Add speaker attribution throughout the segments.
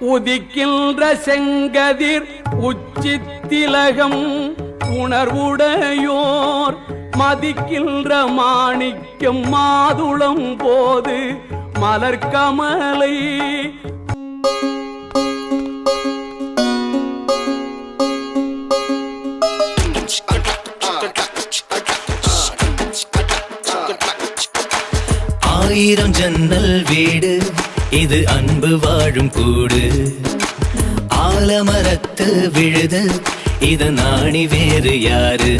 Speaker 1: உதிக்கின்ற செங்கதிர் உச்சித்திலகம் உணர்வுடையோர் மதிக்கின்ற மாணிக்கம் மாதுளம் போது மலர்கமலை
Speaker 2: ஆயிரம் ஜன்னல் வீடு இது அன்பு வாழும் கூடு ஆலமரத்து விழுது இது நாணி வேறு யாரு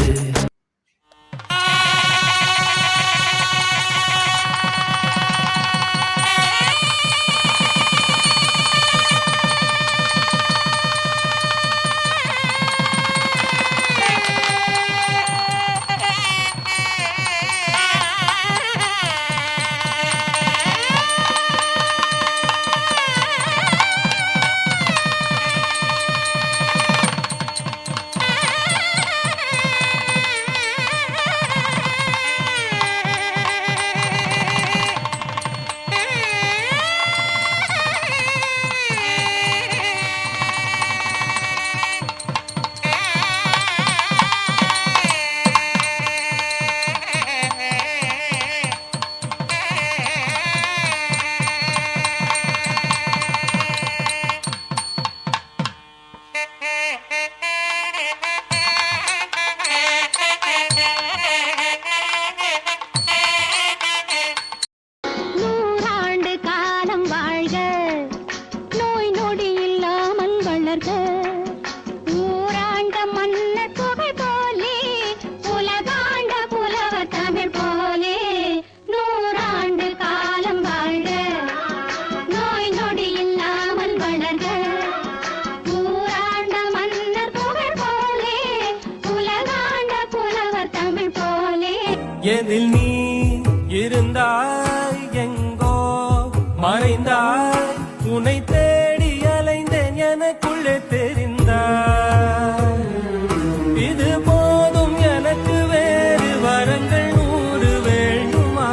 Speaker 3: எதில் நீ இருந்தாய் எங்கோ மறைந்தாய் உன்னை தேடி அலைந்தேன் எனக்குள்ளே தெரிந்தாய் இது போதும் எனக்கு வேறு வரங்கள் 100 வேண்டுமா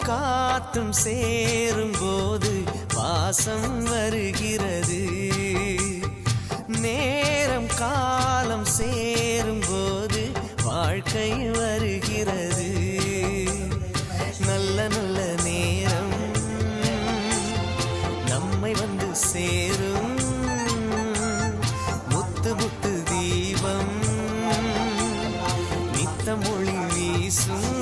Speaker 2: காத்தும் சேரும் போது வாசம் வருகிறது நேரம் காலம் சேரும் போது வாழ்க்கை வருகிறது நல்ல நல்ல நேரம் நம்மை வந்து சேரும் முத்து முத்து தீபம் நித்த மொழி வீசும்